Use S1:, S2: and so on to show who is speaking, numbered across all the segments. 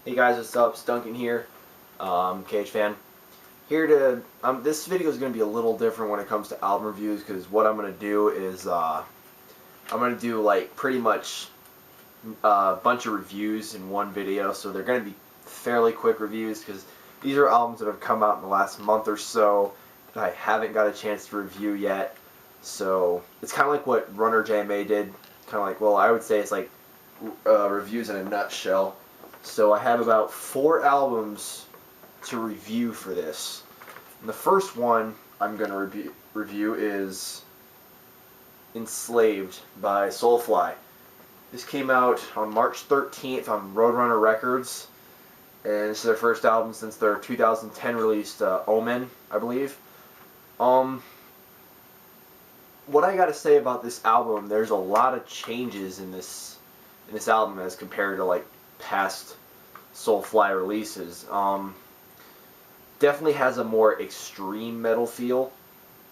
S1: Hey guys, what's up? It's Duncan here, KH fan. Here to this video is going to be a little different when it comes to album reviews because what I'm going to do is I'm going to do like pretty much a bunch of reviews in one video. So they're going to be fairly quick reviews because these are albums that have come out in the last month or so that I haven't got a chance to review yet. So it's kind of like what Runner JMA did. Kind of like, well, I would say it's like reviews in a nutshell. So I have about 4 albums to review for this. And the first one I'm going to review is Enslaved by Soulfly. This came out on March 13th on Roadrunner Records. And this is their first album since their 2010 released Omen, I believe. What I gotta say about this album, there's a lot of changes in this album as compared to like past Soulfly releases. Definitely has a more extreme metal feel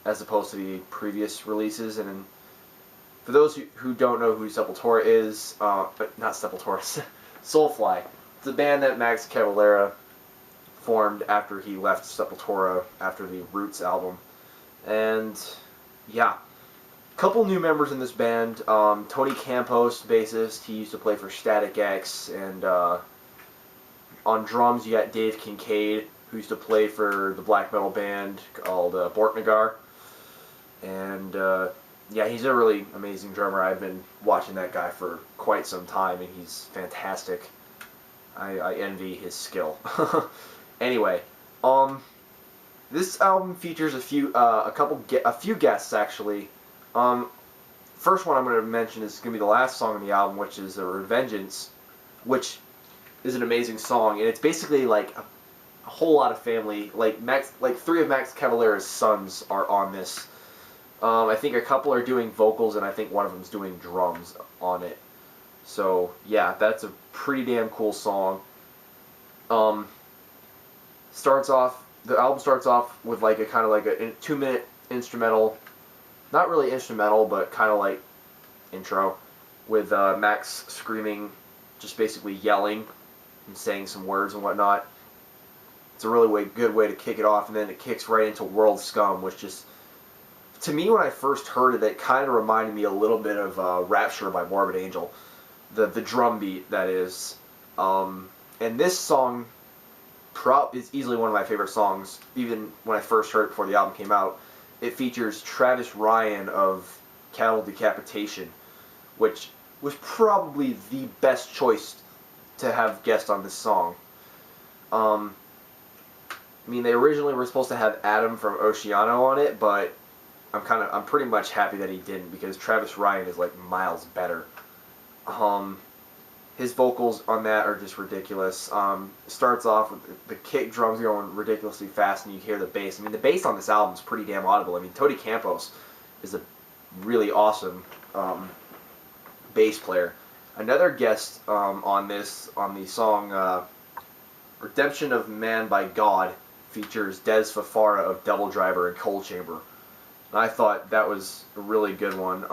S1: as opposed to the previous releases. And for those who don't know who Sepultura is, but not Sepultura, Soulfly. It's a band that Max Cavalera formed after he left Sepultura after the Roots album. And yeah, couple new members in this band. Tony Campos, bassist. He used to play for Static X, and on drums you got Dave Kincaid, who used to play for the black metal band called Borknagar. And yeah, he's a really amazing drummer. I've been watching that guy for quite some time, and he's fantastic. I envy his skill. Anyway, this album features a few guests actually. First one I'm going to mention is going to be the last song on the album, which is Revengeance, which is an amazing song, and it's basically like a whole lot of family. Like 3 of Max Cavalera's sons are on this. I think a couple are doing vocals, and I think one of them's doing drums on it. So yeah, that's a pretty damn cool song. The album starts off with like a kind of like a 2-minute instrumental. Not really instrumental, but kind of like intro, with Max screaming, just basically yelling and saying some words and whatnot. It's a really good way to kick it off, and then it kicks right into World Scum, which just, to me, when I first heard it kind of reminded me a little bit of Rapture by Morbid Angel, the drum beat, that is. And this song is easily one of my favorite songs, even when I first heard it before the album came out. It features Travis Ryan of Cattle Decapitation, which was probably the best choice to have guest on this song. I mean, they originally were supposed to have Adam from Oceano on it, but I'm pretty much happy that he didn't, because Travis Ryan is like miles better. His vocals on that are just ridiculous. It starts off with the kick drums going ridiculously fast, and you hear the bass. I mean, the bass on this album is pretty damn audible. I mean, Tony Campos is a really awesome bass player. Another guest on the song Redemption of Man by God features Des Fafara of Double Driver and Cold Chamber. And I thought that was a really good one.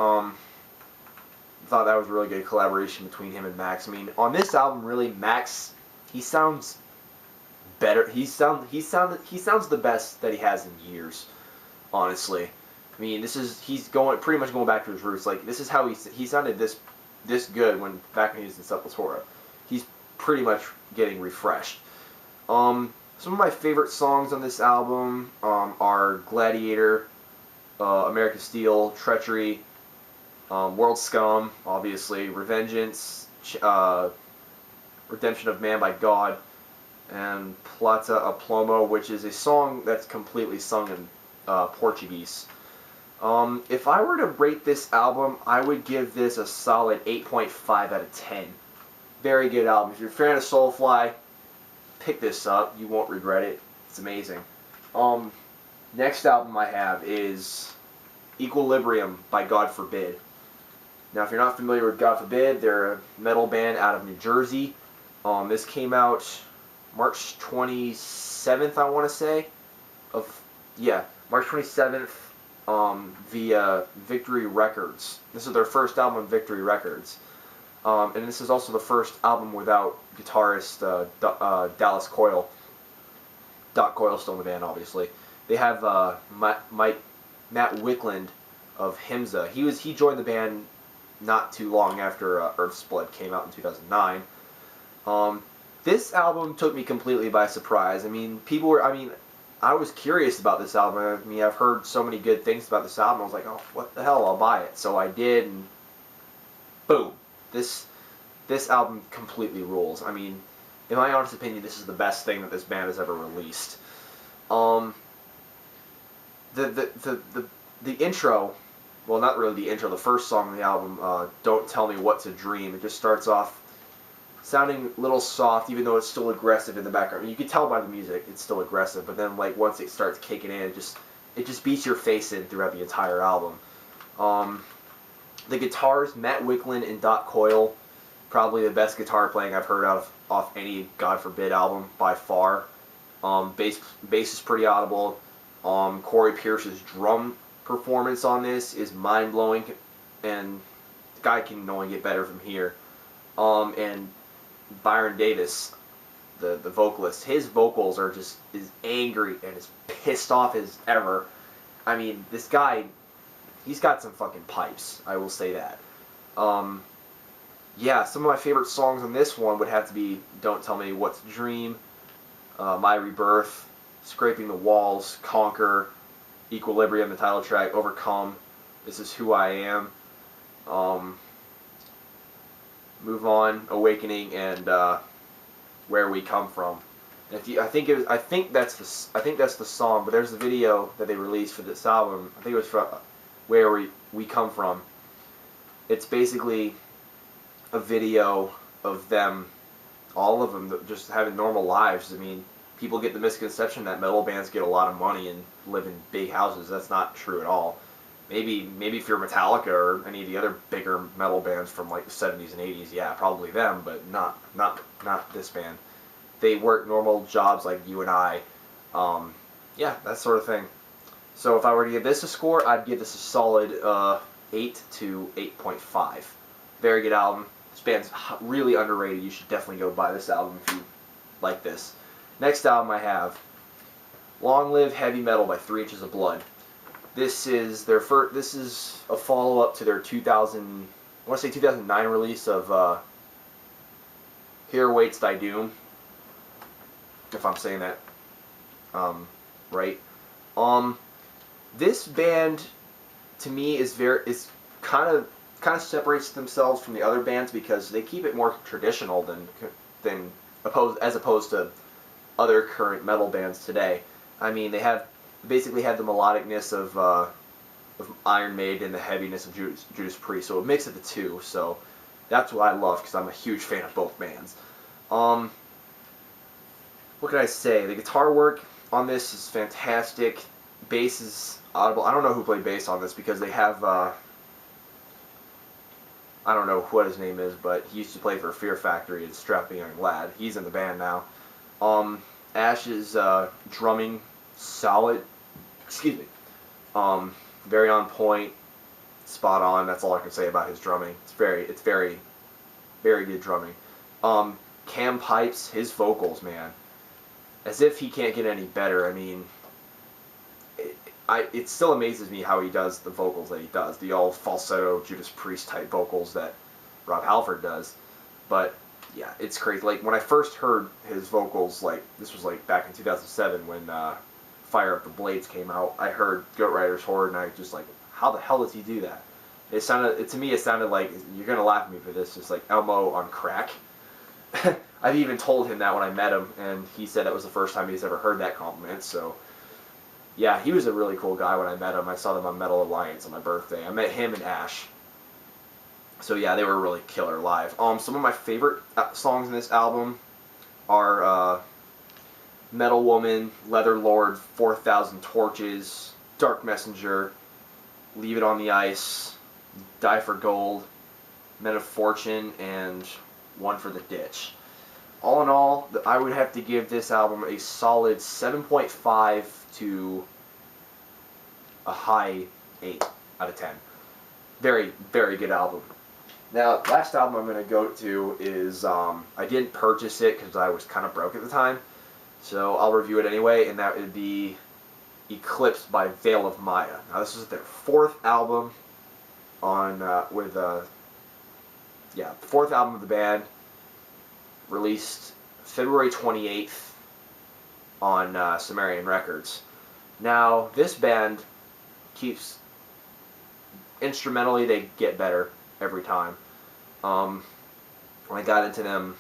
S1: Thought that was a really good collaboration between him and Max. I mean, on this album, really, Max, he sounds better. He sounds the best that he has in years, honestly. I mean, he's pretty much going back to his roots. Like, this is how he sounded this good back when he was in Sepultura. He's pretty much getting refreshed. Some of my favorite songs on this album are Gladiator, American Steel, Treachery, World Scum, obviously, Revengeance, Redemption of Man by God, and Plata a Plomo, which is a song that's completely sung in Portuguese. If I were to rate this album, I would give this a solid 8.5 out of 10. Very good album. If you're a fan of Soulfly, pick this up. You won't regret it. It's amazing. Next album I have is Equilbrium by God Forbid. Now, if you're not familiar with God Forbid, they're a metal band out of New Jersey. This came out March 27th, I want to say. March 27th via Victory Records. This is their first album on Victory Records. And this is also the first album without guitarist Dallas Coyle. Doc Coyle's still in the band, obviously. They have Matt Wickland of Himza. He joined the band not too long after Earth's Blood came out in 2009. This album took me completely by surprise. I mean, I was curious about this album. I mean, I've heard so many good things about this album. I was like, oh, what the hell? I'll buy it. So I did, and boom. This album completely rules. I mean, in my honest opinion, this is the best thing that this band has ever released. The intro, well, not really the intro, the first song on the album, Don't Tell Me What to Dream, it just starts off sounding a little soft, even though it's still aggressive in the background. I mean, you can tell by the music it's still aggressive, but then like once it starts kicking in, it just beats your face in throughout the entire album. The guitars, Matt Wickland and Doc Coyle, probably the best guitar playing I've heard off any God Forbid album by far. Bass is pretty audible. Corey Pierce's drum performance on this is mind-blowing, and the guy can only get better from here. And Byron Davis, the vocalist, his vocals are just as angry and as pissed off as ever. I mean, this guy, he's got some fucking pipes, I will say that. Yeah, some of my favorite songs on this one would have to be Don't Tell Me What to Dream, My Rebirth, Scraping the Walls, Conquer, Equilibrium, the title track, Overcome, This Is Who I Am, Move On, Awakening, and Where We Come From. And I think that's the song, but there's the video that they released for this album. I think it was from Where We Come From. It's basically a video of them, all of them, just having normal lives. I mean, people get the misconception that metal bands get a lot of money and live in big houses. That's not true at all. Maybe if you're Metallica or any of the other bigger metal bands from like the 70s and 80s, yeah, probably them, but not this band. They work normal jobs like you and I. Yeah, that sort of thing. So if I were to give this a score, I'd give this a solid 8 to 8.5. Very good album. This band's really underrated. You should definitely go buy this album if you like this. Next album I have, Long Live Heavy Metal by 3 Inches of Blood. This is their first. This is a follow-up to their 2009 release of Here Waits Thy Doom, if I'm saying that right. This band, to me, is kind of separates themselves from the other bands because they keep it more traditional as opposed to other current metal bands today. I mean, they basically have the melodicness of Iron Maiden and the heaviness of Judas Priest, so a mix of the two. So that's what I love because I'm a huge fan of both bands. What can I say? The guitar work on this is fantastic. Bass is audible. I don't know who played bass on this because they have I don't know what his name is, but he used to play for Fear Factory and Strapping Young Lad. He's in the band now. Ash's drumming, solid. Excuse me. Very on point, spot on. That's all I can say about his drumming. It's very good drumming. Cam Pipes, his vocals, man, as if he can't get any better. I mean, it still amazes me how he does the vocals that he does, the all falsetto Judas Priest type vocals that Rob Halford does. But yeah, it's crazy. Like when I first heard his vocals, like this was like back in 2007 when Fire Up the Blades came out. I heard Goat Rider's Horde, and I just like, how the hell does he do that? To me it sounded like, you're gonna laugh at me for this, just like Elmo on crack. I've even told him that when I met him, and he said that was the first time he's ever heard that compliment. So yeah, he was a really cool guy when I met him. I saw them on Metal Alliance on my birthday. I met him and Ash. So yeah, they were really killer live. Some of my favorite songs in this album are Metal Woman, Leather Lord, 4,000 Torches, Dark Messenger, Leave It on the Ice, Die for Gold, Men of Fortune, and One for the Ditch. All in all, I would have to give this album a solid 7.5 to a high 8 out of 10. Very, very good album. Now, last album I'm going to go to is, I didn't purchase it because I was kind of broke at the time, so I'll review it anyway, and that would be Eclipse by Veil of Maya. Now, this is their fourth album on, fourth album of the band, released February 28th on Sumerian Records. Now, this band keeps, instrumentally, they get better every time. When I got into them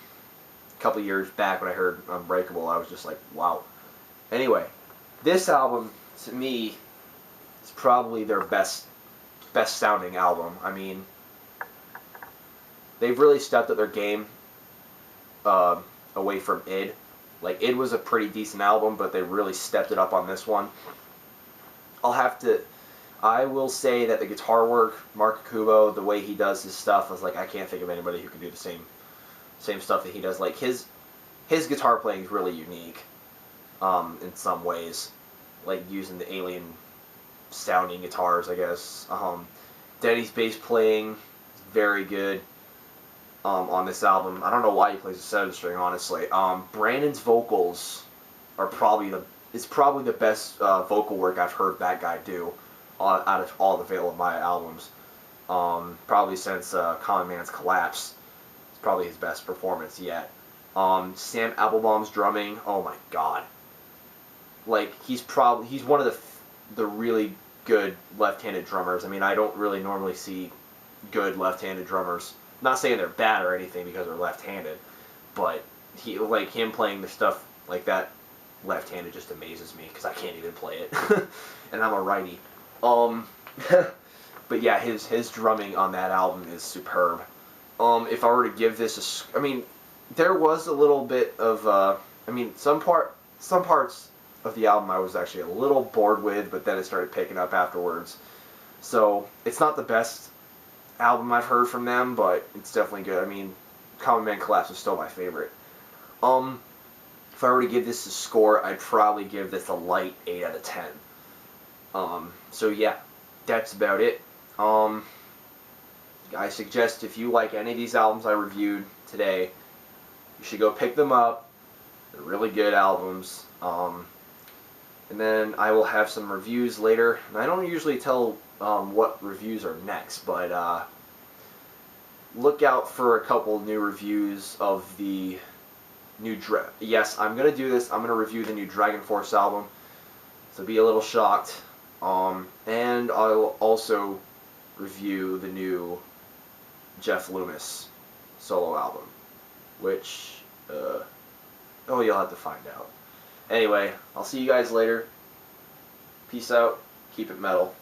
S1: a couple years back when I heard Unbreakable, I was just like, wow. Anyway, this album, to me, is probably their best sounding album. I mean, they've really stepped up their game away from id. Like, id was a pretty decent album, but they really stepped it up on this one. I will say that the guitar work, Mark Kubo, the way he does his stuff, I was like, I can't think of anybody who can do the same stuff that he does. Like, his guitar playing is really unique in some ways, like using the alien sounding guitars, I guess. Denny's bass playing is very good on this album. I don't know why he plays a 7-string, honestly. Brandon's vocals are probably the best vocal work I've heard that guy do out of all the Veil of Maya albums. Probably since Common Man's Collapse. It's probably his best performance yet. Sam Applebaum's drumming, oh my god. Like, he's one of the really good left-handed drummers. I mean, I don't really normally see good left-handed drummers. I'm not saying they're bad or anything because they're left-handed, but him playing the stuff like that left-handed just amazes me because I can't even play it, and I'm a righty. But yeah, his drumming on that album is superb. If I were to give this I mean, there was a little bit of I mean, some parts of the album I was actually a little bored with, but then it started picking up afterwards. So it's not the best album I've heard from them, but it's definitely good. I mean, Common Man Collapse is still my favorite. If I were to give this a score, I'd probably give this a light 8 out of 10. So yeah, that's about it. I suggest if you like any of these albums I reviewed today, you should go pick them up. They're really good albums. And then I will have some reviews later. And I don't usually tell what reviews are next, but look out for a couple new reviews of the new Yes, I'm going to do this. I'm going to review the new Dragon Force album. So be a little shocked. And I'll also review the new Jeff Loomis solo album, which, you'll have to find out. Anyway, I'll see you guys later. Peace out. Keep it metal.